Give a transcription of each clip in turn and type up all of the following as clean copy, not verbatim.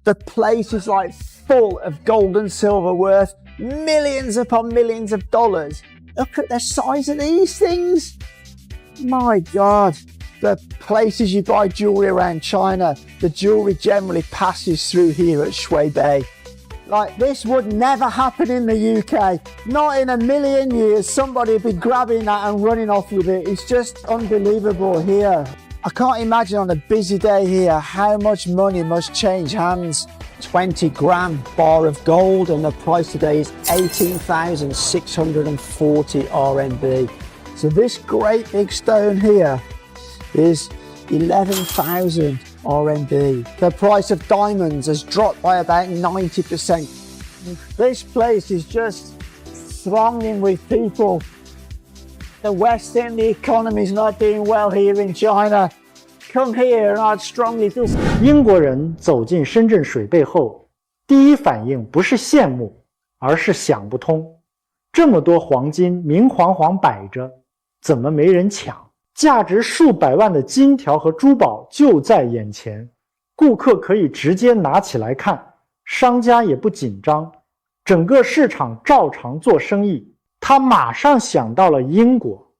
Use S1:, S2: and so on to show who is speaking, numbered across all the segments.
S1: The place is like full of gold and silver worth millions upon millions of dollars. Look at the size of these things. My God. The places you buy jewellery around China, the jewellery generally passes through here at Shui Bei. Like, this would never happen in the UK. Not in a million years somebody would be grabbing that and running off with it. It's just unbelievable here. I can't imagine on a busy day here how much money must change hands. 20-gram bar of gold, and the price today is 18,640 RMB. So this great big stone here is 11,000 RMB. The price of diamonds has dropped by about 90%. This place is just thronging with people. The West End, the economy is not doing well here in China. Come here and I'd strongly disagree.
S2: 英国人走进深圳水贝后，第一反应不是羡慕，而是想不通。这么多黄金明晃晃摆着，怎么没人抢？价值数百万的金条和珠宝就在眼前，顾客可以直接拿起来看，商家也不紧张，整个市场照常做生意。他马上想到了英国，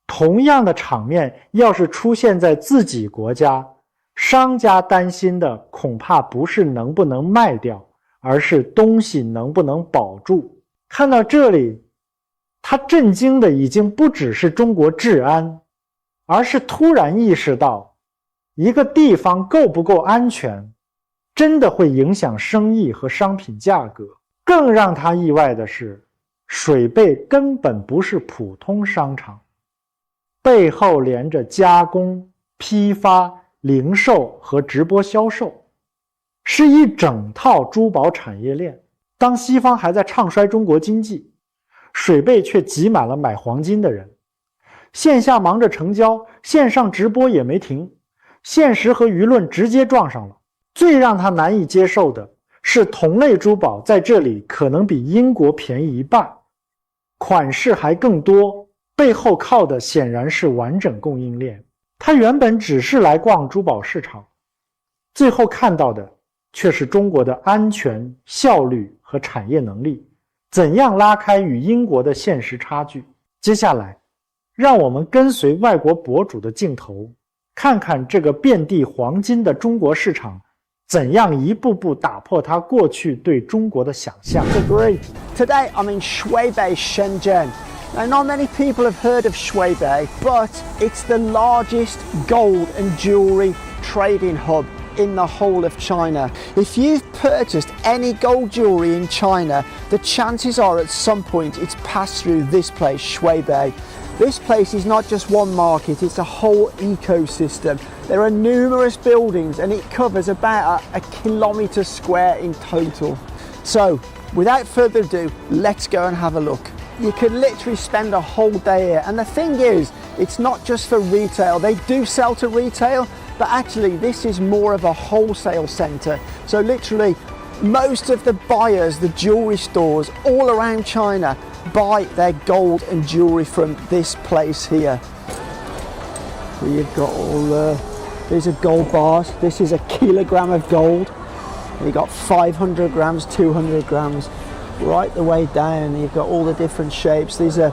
S2: 同样的场面要是出现在自己国家，商家担心的恐怕不是能不能卖掉，而是东西能不能保住。看到这里，他震惊的已经不只是中国治安，而是突然意识到，一个地方够不够安全，真的会影响生意和商品价格。更让他意外的是，水贝根本不是普通商场，背后连着加工、批发、零售和直播销售，是一整套珠宝产业链。当西方还在唱衰中国经济，水贝却挤满了买黄金的人。线下忙着成交，线上直播也没停，现实和舆论直接撞上了。最让他难以接受的是，同类珠宝在这里可能比英国便宜一半，款式还更多，背后靠的显然是完整供应链。他原本只是来逛珠宝市场，最后看到的却是中国的安全、效率和产业能力，怎样拉开与英国的现实差距。接下来让我们跟随外国博主的镜头，看看这个遍地黄金的中国市场怎样一步步打破它过去对中国的想象。
S1: Today I'm in Shui Bei, Shenzhen. Now, not many people have heard of Shui Bei, but it's the largest gold and jewellery trading hub in the whole of China. If you've purchased any gold jewellery in China, the chances are at some point it's passed through this place, Shui Bei. This place is not just one market, it's a whole ecosystem. There are numerous buildings and it covers about a kilometre square in total. So, without further ado, let's go and have a look. You could literally spend a whole day here. And the thing is, it's not just for retail. They do sell to retail, but actually this is more of a wholesale centre. So literally, most of the buyers, the jewellery stores all around China, buy their gold and jewellery from this place here. So you've got all these are gold bars. This is a kilogram of gold. You've got 500 grams, 200 grams, right the way down. You've got all the different shapes. These are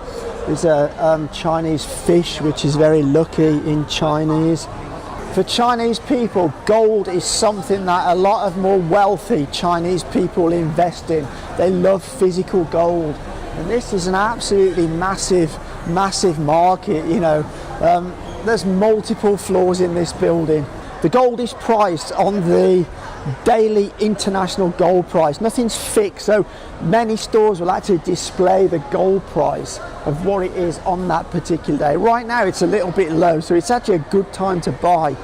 S1: Chinese fish, which is very lucky in Chinese. For Chinese people, gold is something that a lot of more wealthy Chinese people invest in. They love physical gold. And this is an absolutely massive market, you know. There's multiple floors in this building. The gold is priced on the daily international gold price. Nothing's fixed, so many stores will actually display the gold price of what it is on that particular day. Right now it's a little bit low, so it's actually a good time to buy.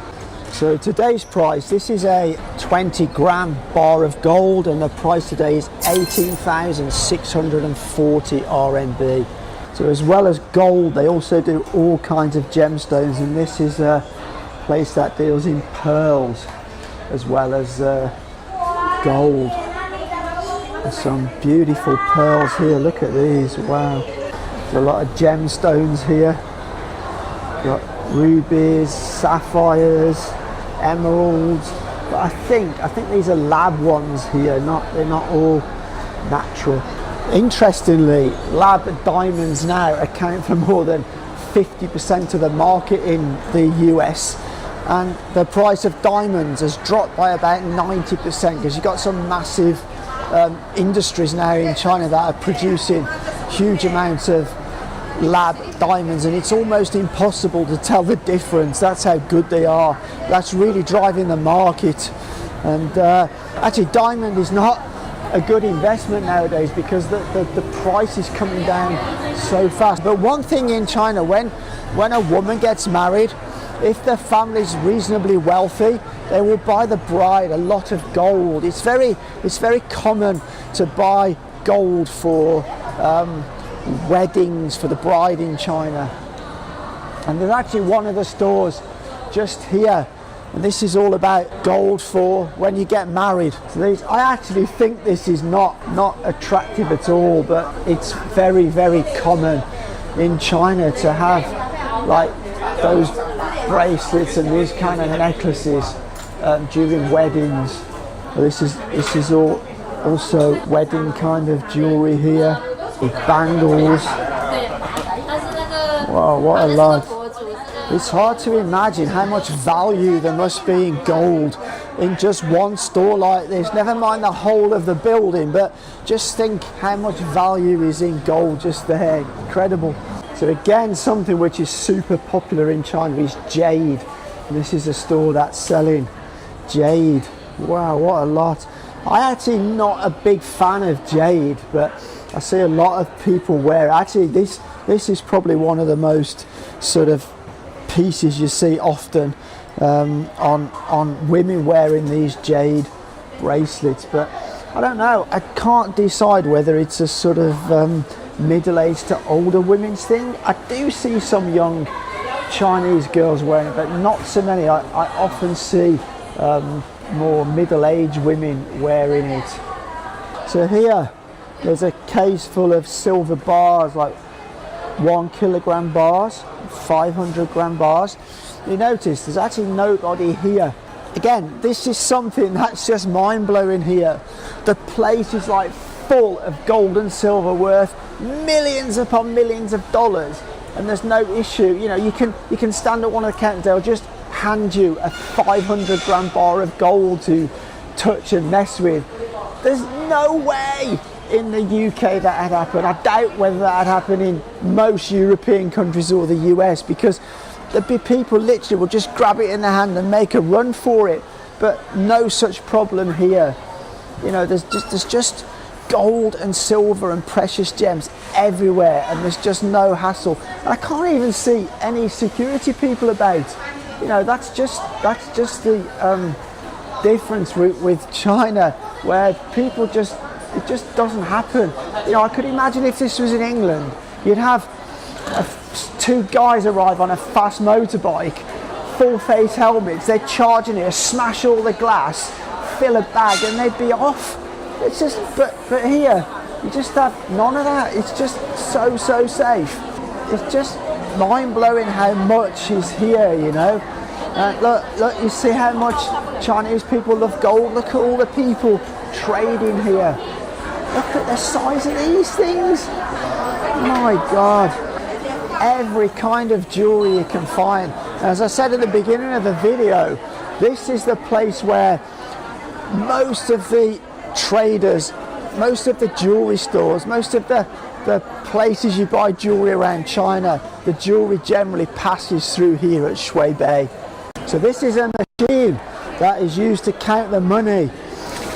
S1: So today's price, this is a 20-gram bar of gold, and the price today is 18,640 RMB. So as well as gold, they also do all kinds of gemstones, and this is a place that deals in pearls as well as gold. There's some beautiful pearls here. Look at these. Wow. There's a lot of gemstones here. Got rubies, sapphires, emeralds, But I think these are lab ones here. They're not all natural. Interestingly, lab diamonds now account for more than 50% of the market in the US, and the price of diamonds has dropped by about 90% because you've got some massive industries now in China that are producing huge amounts of lab diamonds, and it's almost impossible to tell the difference. That's how good they are. That's really driving the market. And actually, diamond is not a good investment nowadays because the price is coming down so fast. But one thing in China, when a woman gets married, if the family is reasonably wealthy, they will buy the bride a lot of gold. It's very common to buy gold for weddings for the bride in China. And there's actually one of the stores just here, and this is all about gold for when you get married. So I actually think this is not attractive at all, but it's very, very common in China to have like those bracelets and these kind of necklaces during weddings. So this is all also wedding kind of jewelry here. With bangles. Wow, what a lot. It's hard to imagine how much value there must be in gold in just one store like this. Never mind the whole of the building, but just think how much value is in gold just there. Incredible. So again, something which is super popular in China is jade. And this is a store that's selling jade. Wow, what a lot. I'm actually not a big fan of jade, but I see a lot of people wear it. Actually, this is probably one of the most sort of pieces you see often on women wearing these jade bracelets. But I don't know, I can't decide whether it's a sort of middle-aged to older women's thing. I do see some young Chinese girls wearing it, but not so many. I often see more middle-aged women wearing it. So here there's a case full of silver bars, like 1 kilogram bars, 500 gram bars. You notice there's actually nobody here. Again, this is something that's just mind-blowing here. The place is like full of gold and silver worth millions upon millions of dollars, and there's no issue. You know, you can stand at one of the counters, they'll just hand you a 500 gram bar of gold to touch and mess with. There's no way in the UK that had happened. I doubt whether that had happened in most European countries or the US, because there'd be people literally will just grab it in their hand and make a run for it. But no such problem here. You know, there's just gold and silver and precious gems everywhere, and there's just no hassle. And I can't even see any security people about. You know, that's just the difference with China, where people it just doesn't happen. You know, I could imagine if this was in England, you'd have two guys arrive on a fast motorbike, full face helmets, they're charging it, smash all the glass, fill a bag, and they'd be off. It's just, but here, you just have none of that. It's just so safe. It's just mind-blowing how much is here, you know. Look, you see how much Chinese people love gold. Look at all the people trading here. Look at the size of these things. My God. Every kind of jewelry you can find. As I said at the beginning of the video, this is the place where most of the traders, most of the jewelry stores, most of the places you buy jewelry around China, the jewelry generally passes through here at Shui Bei. So this is a machine that is used to count the money,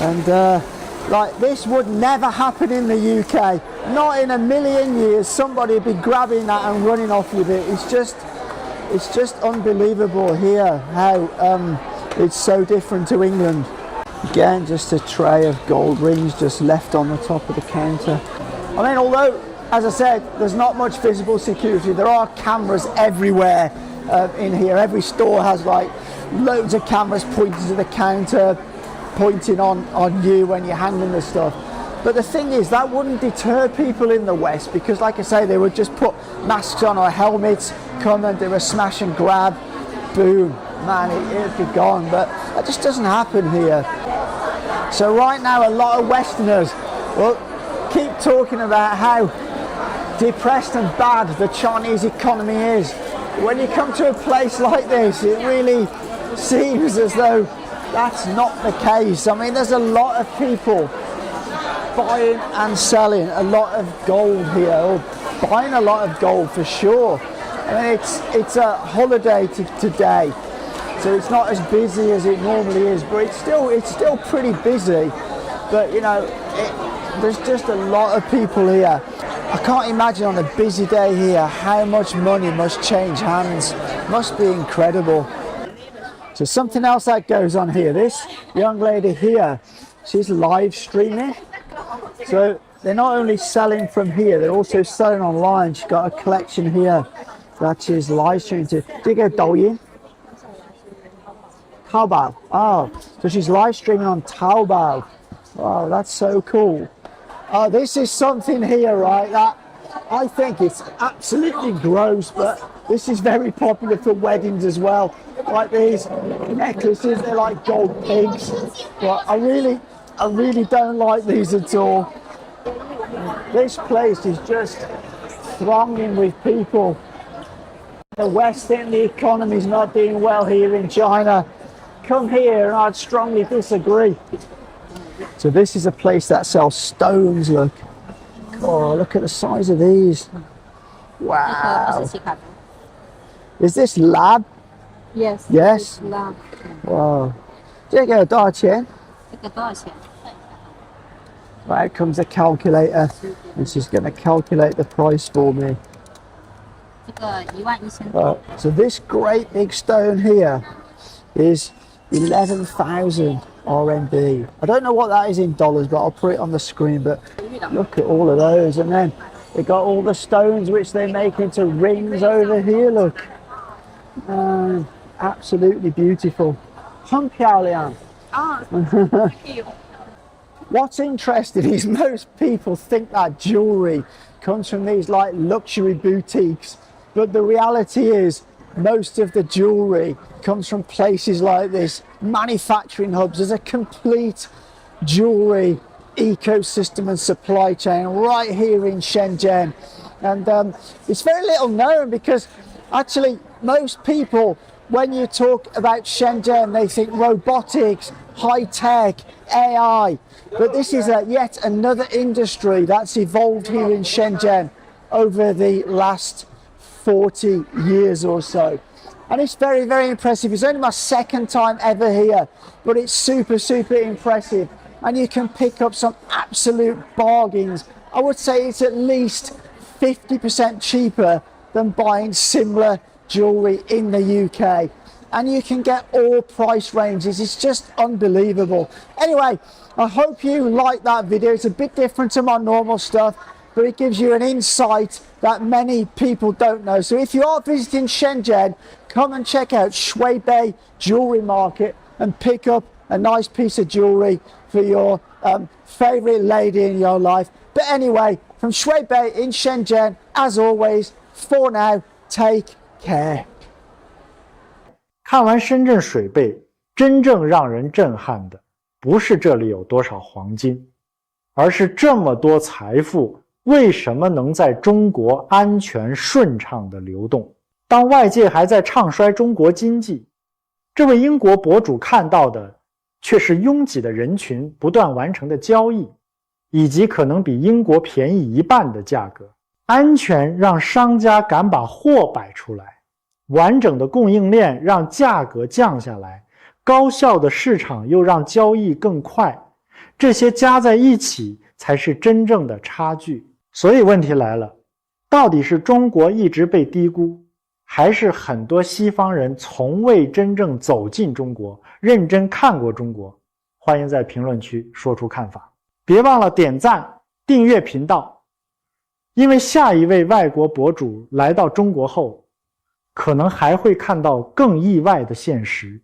S1: and like this would never happen in the UK. Not in a million years somebody would be grabbing that and running off with it. It's just unbelievable here how it's so different to England. Again, just a tray of gold rings just left on the top of the counter. I mean, although, as I said, there's not much visible security, there are cameras everywhere in here. Every store has like loads of cameras pointing to the counter, pointing on you when you're handling the stuff. But the thing is, that wouldn't deter people in the West, because like I say, they would just put masks on or helmets, come and do a smash and grab, boom, man, it'd be gone. But that just doesn't happen here. So right now, a lot of Westerners will keep talking about how depressed and bad the Chinese economy is. When you come to a place like this, it really seems as though that's not the case. I mean, there's a lot of people buying and selling a lot of gold here, or buying a lot of gold for sure. I mean, it's a holiday today, so it's not as busy as it normally is, but it's still pretty busy. But you know, there's just a lot of people here. I can't imagine on a busy day here how much money must change hands. Must be incredible. So something else that goes on here. This young lady here, she's live streaming. So they're not only selling from here, they're also selling online. She's got a collection here that she's live streaming to. Do you go Douyin? Taobao. Oh, so she's live streaming on Taobao. Wow, that's so cool. Oh, this is something here, right, that I think it's absolutely gross, but this is very popular for weddings as well. Like these necklaces, they're like gold pigs. But I really don't like these at all. This place is just thronging with people. The West think the economy's not doing well here in China. Come here and I'd strongly disagree. So this is a place that sells stones, look. Oh, look at the size of these. Wow. Is this lab?
S3: Yes.
S1: Yes?
S3: Lab.
S1: Wow. 这个多少钱?
S3: 这个多少钱?
S1: Right, comes a calculator, and she's going to calculate the price for me.
S3: 这个11000多.
S1: So this great big stone here is 11,000 RMB. I don't know what that is in dollars, but I'll put it on the screen. But look at all of those, and then they got all the stones which they make into rings over here. Look, absolutely beautiful. 很漂亮. What's interesting is most people think that jewelry comes from these like luxury boutiques, but the reality is most of the jewelry comes from places like this, manufacturing hubs. There's a complete jewelry ecosystem and supply chain right here in Shenzhen, and it's very little known because actually most people, when you talk about Shenzhen, they think robotics, high tech, AI, but this is yet another industry that's evolved here in Shenzhen over the last 40 years or so. And it's very, very impressive. It's only my second time ever here, but it's super, super impressive. And you can pick up some absolute bargains. I would say it's at least 50% cheaper than buying similar jewelry in the UK. And you can get all price ranges. It's just unbelievable. Anyway, I hope you like that video. It's a bit different to my normal stuff, but it gives you an insight that many people don't know. So if you are visiting Shenzhen, come and check out Shui Jewelry Market and pick up a nice piece of jewelry for your favorite lady in your life. But anyway, from Shui in Shenzhen, as always, for now, take care.
S2: 看完深圳水贝，真正让人震撼的不是这里有多少黄金，而是这么多财富为什么能在中国安全顺畅地流动。当外界还在唱衰中国经济，这位英国博主看到的却是拥挤的人群不断完成的交易，以及可能比英国便宜一半的价格。安全让商家敢把货摆出来，完整的供应链让价格降下来，高效的市场又让交易更快，这些加在一起才是真正的差距。所以问题来了，到底是中国一直被低估，还是很多西方人从未真正走进中国，认真看过中国？欢迎在评论区说出看法。别忘了点赞、订阅频道，因为下一位外国博主来到中国后，可能还会看到更意外的现实。